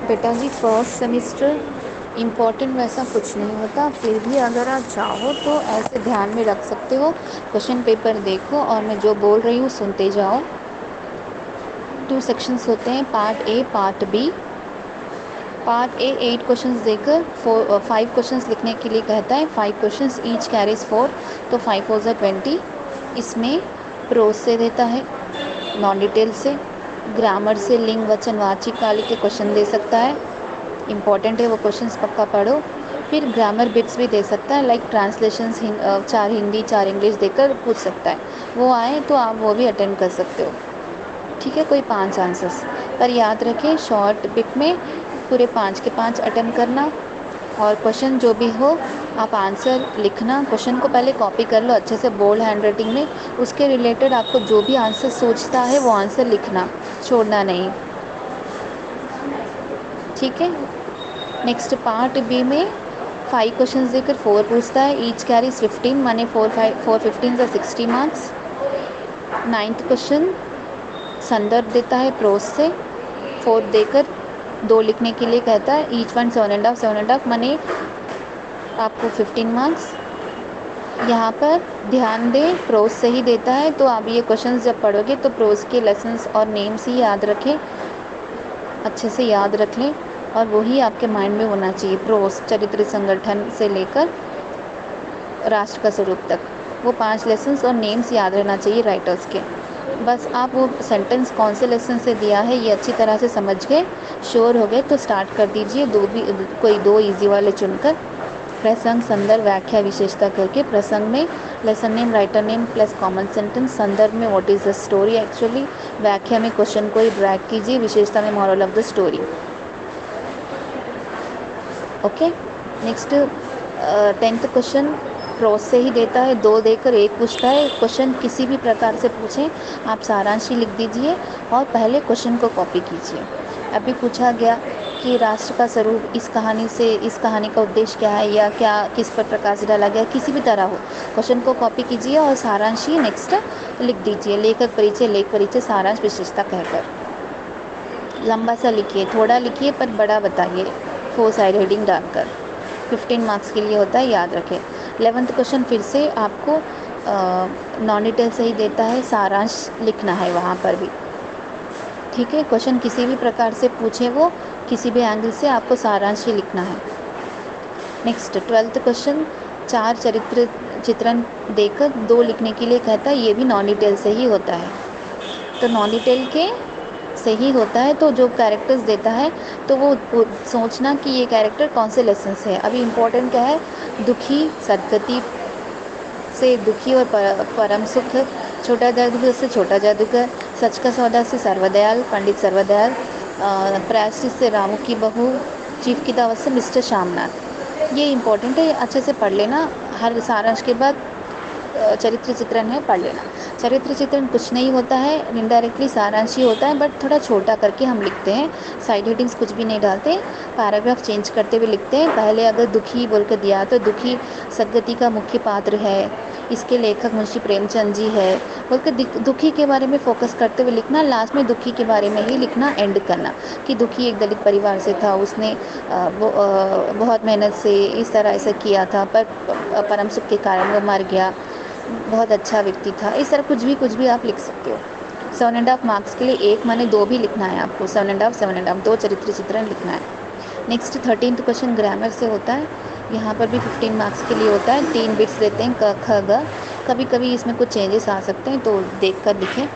बेटा जी first semester important वैसा कुछ नहीं होता, फिर भी अगर आप चाहो तो ऐसे ध्यान में रख सकते हो। क्वेश्चन पेपर देखो और मैं जो बोल रही हूँ सुनते जाओ। 2 सेक्शंस होते हैं, part A part B. Part A 8 questions देकर 5 क्वेश्चंस लिखने के लिए कहता है। 5 क्वेश्चंस ईच कैरीज 4, तो 5 4 ज़ा 20। इसमें प्रोज से देता है, नॉन डिटेल से, ग्रामर से, लिंग वचन वाचिक काल के क्वेश्चन दे सकता है। इम्पॉर्टेंट है वो क्वेश्चंस, पक्का पढ़ो। फिर ग्रामर बिट्स भी दे सकता है, लाइक ट्रांसलेशंस 4 हिंदी 4 इंग्लिश देकर पूछ सकता है। वो आए तो आप वो भी अटेंड कर सकते हो। ठीक है, कोई 5 आंसर्स पर याद रखें, शॉर्ट बिट में पूरे 5 के 5 अटेम्प्ट करना। और क्वेश्चन जो भी हो आप आंसर लिखना। क्वेश्चन को पहले कॉपी कर लो अच्छे से बोल्ड हैंड राइटिंग में, उसके रिलेटेड आपको जो भी आंसर सोचता है वो आंसर लिखना, छोड़ना नहीं। ठीक है। नेक्स्ट पार्ट बी में 5 क्वेश्चंस देकर 4 पूछता है, ईच कैरीज 15, माने 4 15 ज़ा 60 मार्क्स। 9th क्वेश्चन संदर्भ देता है प्रोज से, 4 देकर 2 लिखने के लिए कहता है, ईच वन 7.5 माने आपको 15 मार्क्स। यहाँ पर ध्यान दें प्रोज से ही देता है, तो आप ये क्वेश्चंस जब पढ़ोगे तो प्रोज के लेसन्स और नेम्स ही याद रखें, अच्छे से याद रख लें और वही आपके माइंड में होना चाहिए। प्रोज चरित्र संगठन से लेकर राष्ट्र का स्वरूप तक, वो 5 लेसन्स और नेम्स याद रहना चाहिए राइटर्स के। बस आप वो सेंटेंस कौन से लेसन से दिया है ये अच्छी तरह से समझ गए, श्योर हो गए तो स्टार्ट कर दीजिए। कोई 2 इजी वाले चुनकर, प्रसंग संदर्भ व्याख्या विशेषता करके। प्रसंग में lesson name writer name plus common sentence, संदर्भ में what is the story actually, व्याख्या में क्वेश्चन को ही ड्रैग कीजिए, विशेषता में moral of the story. Okay. Next 10th question prose से ही देता है, 2 देकर 1 पूछता है। क्वेश्चन किसी भी प्रकार से पूछें आप सारांश ही लिख दीजिए और पहले क्वेश्चन को कॉपी कीजिए। अभी पूछा गया कि राष्ट्र का स्वरूप इस कहानी से, इस कहानी का उद्देश्य क्या है या क्या किस पर प्रकाश डाला गया, किसी भी तरह हो क्वेश्चन को कॉपी कीजिए और सारांश ही नेक्स्ट लिख दीजिए। लेखक परिचय, लेख परिचय, सारांश, विशेषता कहकर लंबा सा लिखिए, थोड़ा लिखिए पर बड़ा बताइए, 4 साइड हेडिंग डालकर। 15 मार्क्स के लिए होता है, याद रखें। 11th क्वेश्चन फिर से आपको नॉन डिटेल से ही देता है, सारांश लिखना है वहाँ पर भी। ठीक है, क्वेश्चन किसी भी प्रकार से पूछे वो, किसी भी एंगल से आपको सारांश ही लिखना है। नेक्स्ट 12th क्वेश्चन 4 चरित्र चित्रण देकर 2 लिखने के लिए कहता है, ये भी नॉन डिटेल से ही होता है। तो नॉन डिटेल के से ही होता है, तो जो कैरेक्टर्स देता है तो वो सोचना कि ये कैरेक्टर कौन से लेसन से है। अभी इम्पोर्टेंट क्या है, दुखी सदगति से दुखी और परम सुख, छोटा जादूगर से छोटा जादूगर, सच का सौदा से सर्वदयाल पंडित सर्वदयाल, प्रायश्चित से रामू की बहू, चीफ की दावत से मिस्टर श्यामनाथ। ये इम्पोर्टेंट है, अच्छे से पढ़ लेना। हर सारांश के बाद चरित्र चित्रण है, पढ़ लेना। चरित्र चित्रण कुछ नहीं होता है, इनडायरेक्टली सारांश ही होता है, बट थोड़ा छोटा करके हम लिखते हैं, साइड हेडिंग्स कुछ भी नहीं डालते, पैराग्राफ चेंज करते हुए लिखते हैं। पहले अगर दुखी बोल कर दिया तो दुखी सदगति का मुख्य पात्र है, इसके लेखक मुंशी प्रेमचंद जी है बोलकर दुखी के बारे में फोकस करते हुए लिखना। लास्ट में दुखी के बारे में ही लिखना, एंड करना कि दुखी एक दलित परिवार से था, उसने बहुत मेहनत से इस तरह ऐसा किया था, पर परम सुख के कारण वो मर गया, बहुत अच्छा व्यक्ति था। इस तरह कुछ भी आप लिख सकते हो। 7.5 मार्क्स के लिए 1 माने 2 भी लिखना है आपको, 7.5 2 चरित्र चित्रण लिखना है। नेक्स्ट 13th क्वेश्चन ग्रामर से होता है, यहाँ पर भी 15 मार्क्स के लिए होता है। 3 बिट्स देते हैं, क ख ग। कभी कभी इसमें कुछ चेंजेस आ सकते हैं तो देख कर लिखें।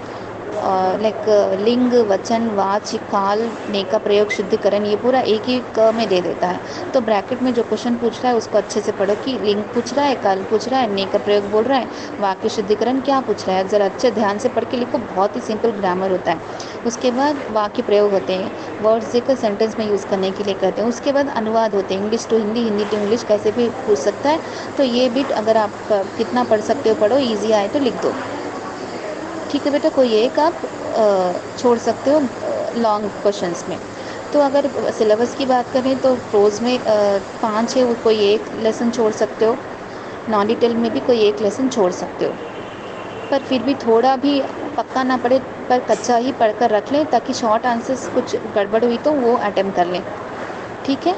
लाइक लिंग वचन वाच काल ने का प्रयोग शुद्धिकरण, ये पूरा एक ही क में दे देता है। तो ब्रैकेट में जो क्वेश्चन पूछ रहा है उसको अच्छे से पढ़ो कि लिंग पूछ रहा है, काल पूछ रहा है, ने का प्रयोग बोल रहा है, वाक्य शुद्धिकरण क्या पूछ रहा है, ज़रा अच्छे ध्यान से पढ़ के लिखो, बहुत ही सिंपल ग्रामर होता है। उसके बाद वाक्य प्रयोग होते हैं, वर्ड्स देकर सेंटेंस में यूज़ करने के लिए कहते हैं। उसके बाद अनुवाद होते हैं, English to Hindi, Hindi to English, कैसे भी पूछ सकता है। तो ये बिट अगर आप कितना पढ़ सकते हो पढ़ो, ईजी आए तो लिख दो। ठीक है बेटा, कोई एक आप छोड़ सकते हो लॉन्ग क्वेश्चंस में। तो अगर सिलेबस की बात करें तो प्रोज में 5 है, वो कोई एक लेसन छोड़ सकते हो, नॉन डिटेल में भी कोई एक लेसन छोड़ सकते हो। पर फिर भी थोड़ा भी पक्का ना पड़े पेपर कच्चा ही पढ़कर रख लें, ताकि शॉर्ट आंसर्स कुछ गड़बड़ हुई तो वो अटेम्प्ट कर लें। ठीक है,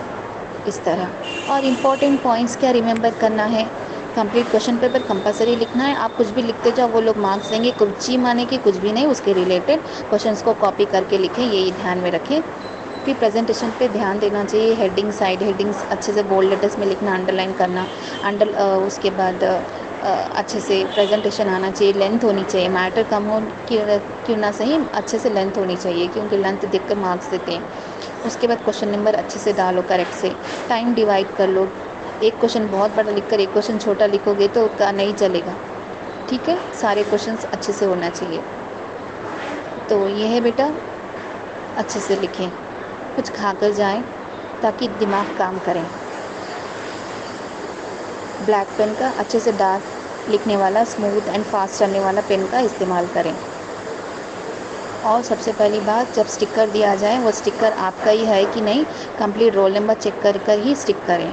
इस तरह। और इम्पॉर्टेंट पॉइंट्स क्या रिमेंबर करना है, कंप्लीट क्वेश्चन पेपर कंपलसरी लिखना है। आप कुछ भी लिखते जाओ, वो लोग मार्क्स देंगे, कुछ ही माने कि कुछ भी नहीं, उसके रिलेटेड क्वेश्चंस को कॉपी करके लिखें, यही ध्यान में रखें। फिर प्रेजेंटेशन पे ध्यान देना चाहिए, हेडिंग साइड हेडिंग्स अच्छे से बोल्ड लेटर्स में लिखना, अंडरलाइन करना, उसके बाद अच्छे से प्रेजेंटेशन आना चाहिए, लेंथ होनी चाहिए, मैटर कम हो क्यों ना सही, अच्छे से लेंथ होनी चाहिए, क्योंकि लेंथ देख कर मार्क्स देते हैं। उसके बाद क्वेश्चन नंबर अच्छे से डालो करेक्ट से, टाइम डिवाइड कर लो। एक क्वेश्चन बहुत बड़ा लिखकर एक क्वेश्चन छोटा लिखोगे तो का नहीं चलेगा। ठीक है, सारे क्वेश्चंस अच्छे से होना चाहिए। तो ये है बेटा, अच्छे से लिखें, कुछ खाकर जाएं ताकि दिमाग काम करें। ब्लैक पेन का अच्छे से डार्क लिखने वाला, स्मूथ एंड फास्ट चलने वाला पेन का इस्तेमाल करें। और सबसे पहली बात, जब स्टिकर दिया जाए वो स्टिकर आपका ही है कि नहीं, कंप्लीट रोल नंबर चेक कर कर ही स्टिक करें।